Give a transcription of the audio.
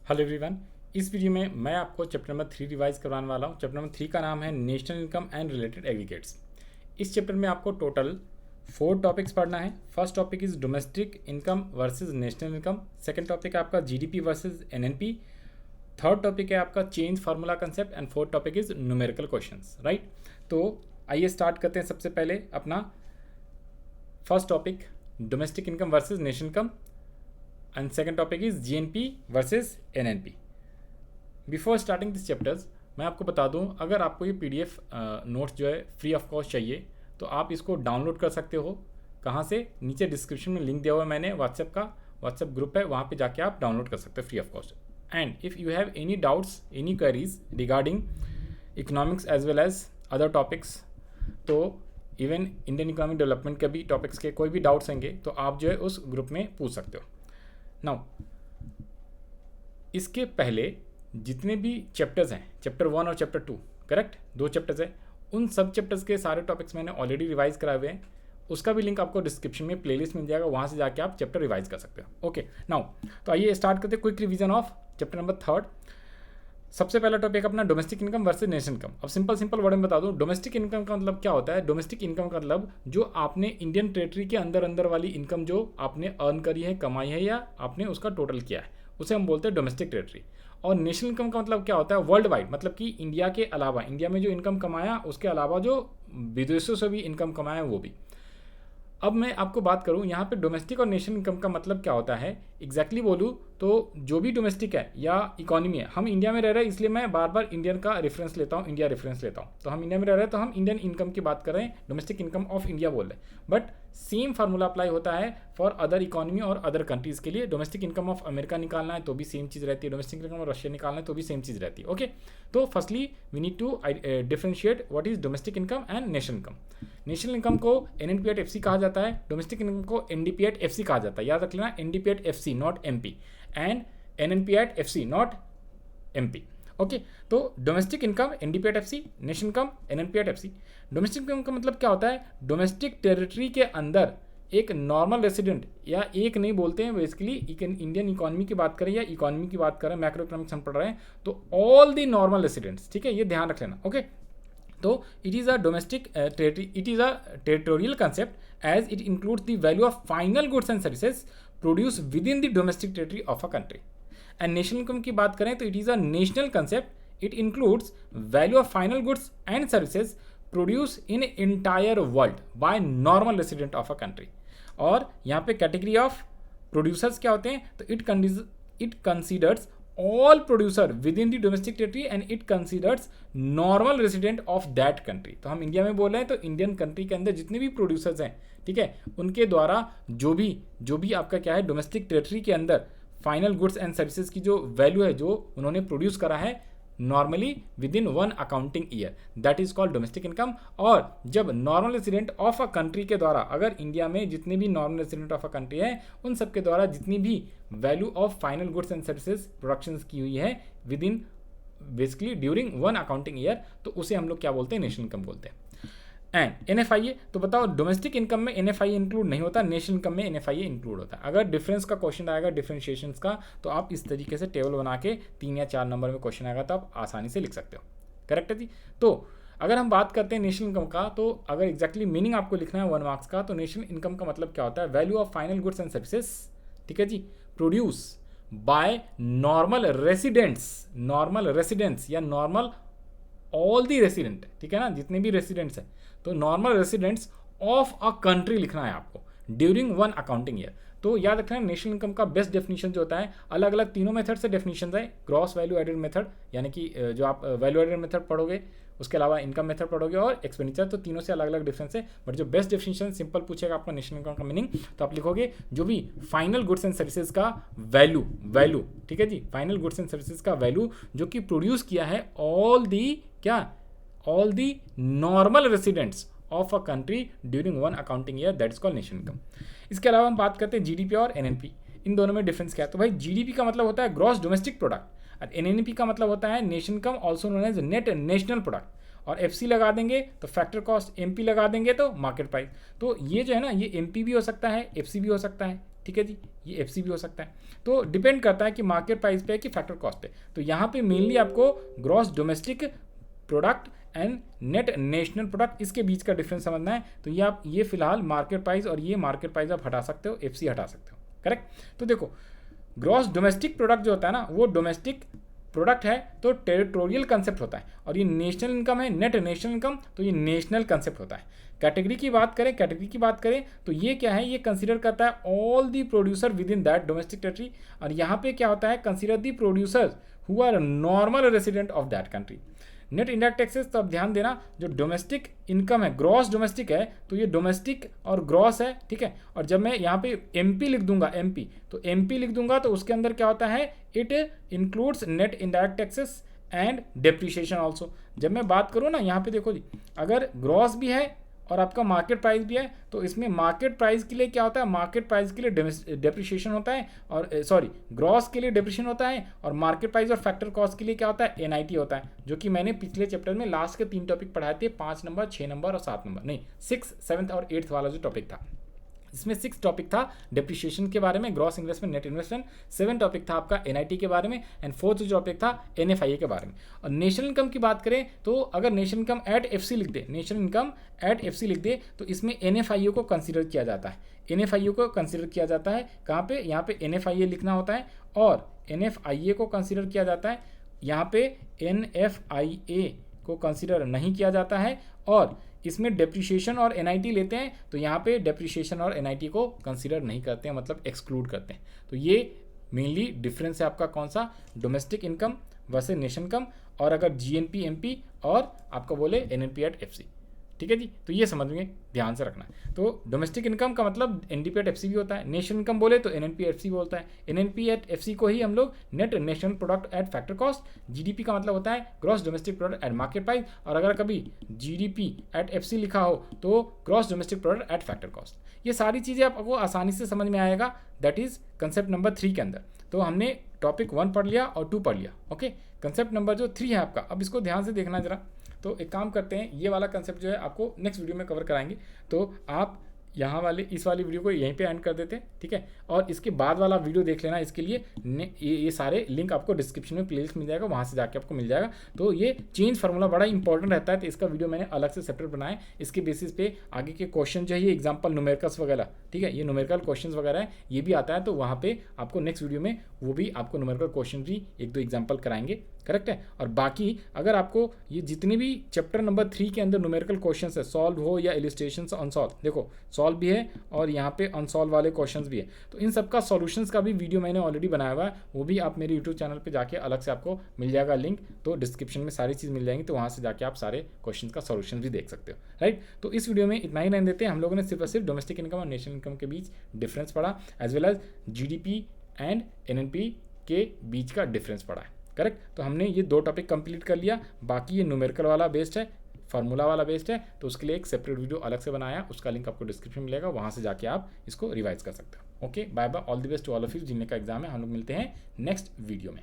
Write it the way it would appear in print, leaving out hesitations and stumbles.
Hello everyone. इस video में मैं आपको चैप्टर नंबर 3 रिवाइज करवाने वाला हूँ। चैप्टर नंबर 3 का नाम है national income and related aggregates. इस चैप्टर में आपको टोटल 4 टॉपिक्स पढ़ना है। First topic is domestic income versus national income. Second topic है आपका GDP versus NNP. Third topic है आपका change formula concept and fourth topic is numerical questions. Right, तो आइए स्टार्ट करते हैं। सबसे पहले अपना first topic domestic income versus national income and second topic is GNP versus NNP. Before starting this chapters मैं आपको बता दूं, अगर आपको ये पीडीएफ नोट्स जो है फ्री ऑफ कॉस्ट चाहिए तो आप इसको डाउनलोड कर सकते हो। कहाँ से? नीचे डिस्क्रिप्शन में लिंक दिया हुआ है मैंने, व्हाट्सएप ग्रुप है, वहाँ पे जाके आप डाउनलोड कर सकते हो free of cost. And if you have any doubts, any queries regarding economics as well as other topics, तो इवन इंडियन इकोनॉमिक डेवलपमेंट के भी टॉपिक्स के कोई भी डाउट्स होंगे तो आप जो है उस ग्रुप में पूछ सकते हो। नाउ इसके पहले जितने भी चैप्टर्स हैं, चैप्टर 1 और चैप्टर 2, करेक्ट, 2 चैप्टर्स हैं, उन सब चैप्टर्स के सारे टॉपिक्स मैंने ऑलरेडी रिवाइज कराए हुए हैं। उसका भी लिंक आपको डिस्क्रिप्शन में प्लेलिस्ट मिल जाएगा, वहाँ से जाके आप चैप्टर रिवाइज कर सकते हो। ओके, नाउ तो आइए स्टार्ट करते हैं quick revision of chapter number 3। सबसे पहला टॉपिक अपना domestic income versus national income. अब सिंपल वर्ड में बता दूं, डोमेस्टिक इनकम का मतलब क्या होता है। डोमेस्टिक इनकम का मतलब जो आपने इंडियन टेरिटरी के अंदर वाली इनकम जो आपने अर्न करी है, कमाई है, या आपने उसका टोटल किया है, उसे हम बोलते हैं डोमेस्टिक टेरिटरी। और नेशनल इनकम का मतलब क्या होता है? वर्ल्ड वाइड, मतलब कि इंडिया के अलावा, इंडिया में जो इनकम कमाया उसके अलावा जो विदेशों से भी इनकम कमाया वो भी। अब मैं आपको बात करूं यहाँ पे डोमेस्टिक और नेशनल इनकम का मतलब क्या होता है एग्जैक्टली बोलूँ तो जो भी डोमेस्टिक है या इकोनॉमी है, हम इंडिया में रह रहे हैं इसलिए मैं बार बार इंडियन का रेफरेंस लेता हूँ, इंडिया रेफरेंस लेता हूँ। तो हम इंडिया में रह रहे हैं तो हम इंडियन इनकम की बात कर रहे हैं, डोमेस्टिक इनकम ऑफ इंडिया बोल रहे हैं। बट सेम फार्मूला अप्लाई होता है फॉर अदर इकोनॉमी और अदर कंट्रीज के लिए। डोमेस्टिक इनकम ऑफ अमेरिका निकालना है तो भी सेम चीज़ रहती है, डोमेस्टिक इनकम ऑफ रशिया निकालना है तो भी सेम चीज़ रहती है। ओके, तो firstly we need to differentiate what is domestic income and national income. National income को एनएनपीएट एफसी कहा जाता है, डोमेस्टिक इनकम को एनडीपीएट एफसी कहा जाता है। याद रख लेना, NDP at FC not MP and NNP at FC not MP. Okay, तो domestic income NDP at FC, national income NNP at FC. Domestic income का मतलब क्या होता है? डोमेस्टिक टेरिटरी के अंदर एक नॉर्मल रेसिडेंट, या एक नहीं बोलते हैं बेसिकली, इंडियन इकोनॉमी की बात करें या इकोनॉमी की बात करें, मैक्रो इकोनॉमिक्स हम पढ़ रहे हैं, तो ऑल दी नॉर्मल रेसिडेंट्स, ठीक है, ये ध्यान रख लेना। ओके, तो it is a domestic it is a territorial concept as it includes the value of final goods and services produce within the domestic territory of a country. And national income की बात करें तो it is a national concept, it includes value of final goods and services produce in entire world by normal resident of a country. और यहाँ पे category of producers क्या होते हैं? तो it considers all producer within the domestic territory and it considers normal resident of that country। तो हम India में बोल रहे हैं तो इंडियन कंट्री के अंदर जितने भी प्रोड्यूसर्स हैं, ठीक है, उनके द्वारा जो भी आपका क्या है डोमेस्टिक टेरिटरी के अंदर फाइनल गुड्स एंड सर्विसेज की जो वैल्यू है जो उन्होंने प्रोड्यूस करा है normally with in 1 accounting year, that is called domestic income. और जब normal resident of a country के द्वारा, अगर इंडिया में जितने भी normal resident of a country है उन सब के द्वारा जितनी भी value of final goods and services production की हुई है with in basically during 1 accounting year, तो उसे हम लोग क्या बोलते हैं? नेशनल इनकम बोलते हैं। एंड एनएफआईए, तो बताओ डोमेस्टिक इनकम में एनएफआईए इंक्लूड नहीं होता, नेशनल इनकम में एनएफआईए इंक्लूड होता है। अगर डिफरेंस का क्वेश्चन आएगा, डिफरेंशिएशंस का, तो आप इस तरीके से टेबल बना के 3 या 4 नंबर में क्वेश्चन आएगा तो आप आसानी से लिख सकते हो। करेक्ट है जी। तो अगर हम बात करते हैं नेशनल इनकम का, तो अगर एग्जैक्टली मीनिंग आपको लिखना है 1 मार्क्स का, तो नेशनल इनकम का मतलब क्या होता है? Value of final goods and services, ठीक है जी, प्रोड्यूस बाय नॉर्मल रेसिडेंट्स या नॉर्मल ऑल दी रेसिडेंट, ठीक है ना, जितने भी रेसिडेंट्स हैं, तो normal residents of a country लिखना है आपको ड्यूरिंग 1 अकाउंटिंग ईयर। तो याद रखना है नेशनल इनकम का बेस्ट डेफिनेशन जो होता है, अलग अलग तीनों मेथड से डेफिनेशन है। ग्रॉस वैल्यू एडेड मेथड, यानी कि जो आप वैल्यू एडेड मेथड पढ़ोगे, उसके अलावा इनकम मेथड पढ़ोगे, और एक्सपेंडिचर, तो तीनों से अलग अलग डिफरेंस है। बट जो बेस्ट डेफिनेशन सिंपल पूछेगा आपका नेशनल इनकम का मीनिंग, तो आप लिखोगे जो भी फाइनल गुड्स एंड सर्विसेज का वैल्यू, ठीक है जी, फाइनल गुड्स एंड सर्विसेज का वैल्यू जो कि प्रोड्यूस किया है all the normal residents of a country during 1 accounting year, that is called national income. इसके अलावा हम बात करते हैं जीडीपी और एनएनपी, इन दोनों में डिफरेंस क्या है? तो भाई जीडीपी का मतलब होता है ग्रॉस डोमेस्टिक प्रोडक्ट, और एनएनपी का मतलब होता है national income also known as net national product. और एफसी लगा देंगे तो फैक्टर कॉस्ट, एमपी लगा देंगे तो मार्केट प्राइस। तो ये जो है ना, ये एमपी भी हो सकता है, एफसी भी हो सकता है, ठीक है जी, ये एफसी भी हो सकता है। तो डिपेंड करता है कि मार्केट प्राइस पे है कि फैक्टर कॉस्ट पे। तो यहाँ पे मेनली आपको gross domestic product and net national product, इसके बीच का डिफरेंस समझना है। तो ये आप ये फिलहाल मार्केट प्राइस और ये मार्केट प्राइस आप हटा सकते हो, एफसी हटा सकते हो, करेक्ट। तो देखो ग्रॉस डोमेस्टिक प्रोडक्ट जो होता है ना, वो डोमेस्टिक प्रोडक्ट है तो टेरिटोरियल कंसेप्ट होता है, और ये नेशनल इनकम है, नेट नेशनल इनकम, तो ये नेशनल कंसेप्ट होता है। कैटेगरी की बात करें तो ये क्या है, ये कंसीडर करता है all the producer within that domestic territory. और यहाँ पे क्या होता है, consider the producers who are normal resident of that country. Net indirect taxes, तो अब ध्यान देना, जो डोमेस्टिक इनकम है, ग्रॉस डोमेस्टिक है, तो ये डोमेस्टिक और ग्रॉस है, ठीक है। और जब मैं यहाँ पे एमपी लिख दूंगा, एमपी, तो एमपी लिख दूंगा तो उसके अंदर क्या होता है, it includes net indirect taxes and depreciation also. जब मैं बात करूँ ना, यहाँ पे देखो जी, अगर ग्रॉस भी है और आपका मार्केट प्राइस भी है, तो इसमें मार्केट प्राइस के लिए क्या होता है, मार्केट प्राइस के लिए डेप्रिसिएशन होता है, और सॉरी ग्रॉस के लिए डेप्रिसिएशन होता है, और मार्केट प्राइस और फैक्टर कॉस्ट के लिए क्या होता है, एनआईटी होता है, जो कि मैंने पिछले चैप्टर में लास्ट के 3 टॉपिक पढ़ाए थे, 5 नंबर, 6 नंबर और 7 नंबर, नहीं 6, 7 और 8 वाला जो टॉपिक था। इसमें 6 टॉपिक था डेप्रिसिएशन के बारे में, gross investment, net investment, 7 topic था आपका एनआईटी के बारे में, एंड 4th टॉपिक था एनएफआईए के बारे में। और नेशनल इनकम की बात करें तो अगर नेशनल इनकम एट एफसी लिख दे, नेशनल इनकम एट एफसी लिख दे, तो इसमें एनएफआईए को कंसीडर किया जाता है। एनएफआईए को कंसीडर किया जाता है कहाँ पे, यहाँ पे एनएफआईए लिखना होता है, और एनएफआईए को कंसीडर किया जाता है, यहाँ पे एनएफआईए को कंसीडर नहीं किया जाता है। और इसमें डेप्रिसिएशन और एनआईटी लेते हैं, तो यहाँ पे डेप्रिसिएशन और एनआईटी को कंसीडर नहीं करते हैं, मतलब एक्सक्लूड करते हैं। तो ये मेनली डिफरेंस है आपका कौन सा, domestic income versus national income, और अगर जीएनपी एमपी और आपको बोले एनएनपी एट एफसी, ठीक है जी। तो ये समझ में ध्यान से रखना है। तो डोमेस्टिक इनकम का मतलब एनडीपी एट एफसी भी होता है, नेशनल इनकम बोले तो एनएनपी एफसी बोलता है। एनएनपी एट एफसी को ही हम लोग net national product at factor cost, GDP का मतलब होता है gross domestic product at market price, और अगर कभी जीडीपी एट एफसी लिखा हो तो gross domestic product at factor cost. ये सारी चीज़ें आपको आसानी से समझ में आएगा, दैट इज कंसेप्ट नंबर 3 के अंदर। तो हमने टॉपिक 1 पढ़ लिया और 2 पढ़ लिया, ओके। कंसेप्ट नंबर जो 3 है आपका, अब इसको ध्यान से देखना जरा। तो एक काम करते हैं, ये वाला कंसेप्ट जो है आपको नेक्स्ट वीडियो में कवर कराएंगे, तो आप यहाँ वाले इस वाली वीडियो को यहीं पे एंड कर देते हैं, ठीक है। और इसके बाद वाला वीडियो देख लेना, इसके लिए ये सारे लिंक आपको डिस्क्रिप्शन में प्लेलिस्ट मिल जाएगा, वहाँ से जाके आपको मिल जाएगा। तो ये चेंज फार्मूला बड़ा इंपॉर्टेंट रहता है, तो इसका वीडियो मैंने अलग से सेपरेट बनाया, इसके बेसिस पे आगे के क्वेश्चन जो है, ये एग्जाम्पल न्यूमेरिकल्स वगैरह, ठीक है, ये न्यूमेरिकल क्वेश्चन वगैरह है, ये भी आता है। तो वहाँ पे आपको नेक्स्ट वीडियो में वो भी आपको न्यूमेरिकल क्वेश्चन भी 1-2 एग्जाम्पल कराएंगे, करेक्ट है। और बाकी अगर आपको ये जितने भी चैप्टर नंबर 3 के अंदर न्यूमेरिकल क्वेश्चंस है, सॉल्व हो या इलिस्ट्रेशन अनसॉल्व, देखो सॉल्व भी है और यहाँ पे अनसॉल्व वाले क्वेश्चंस भी है, तो इन सब का सॉल्यूशंस का भी वीडियो मैंने ऑलरेडी बनाया हुआ है, वो भी आप मेरे यूट्यूब चैनल पे जाके अलग से आपको मिल जाएगा लिंक। तो डिस्क्रिप्शन में सारी चीज़ मिल जाएंगी, तो वहाँ से जाके आप सारे क्वेश्चन का सॉल्यूशन भी देख सकते हो, राइट। तो इस वीडियो में इतना ही रहने देते हैं। हम लोगों ने सिर्फ और सिर्फ डोमेस्टिक इनकम और नेशनल इनकम के बीच डिफरेंस पढ़ा, as well as GDP and NNP के बीच का डिफरेंस पढ़ा है, करेक्ट। तो हमने ये 2 टॉपिक कंप्लीट कर लिया, बाकी ये न्यूमेरिकल वाला बेस्ड है, फार्मूला वाला बेस्ड है, तो उसके लिए एक सेपरेट वीडियो अलग से बनाया, उसका लिंक आपको डिस्क्रिप्शन में मिलेगा, वहाँ से जाके आप इसको रिवाइज कर सकते हो। Okay, bye bye, all the best to all of you जिनका एग्जाम है। हम लोग मिलते हैं नेक्स्ट वीडियो में।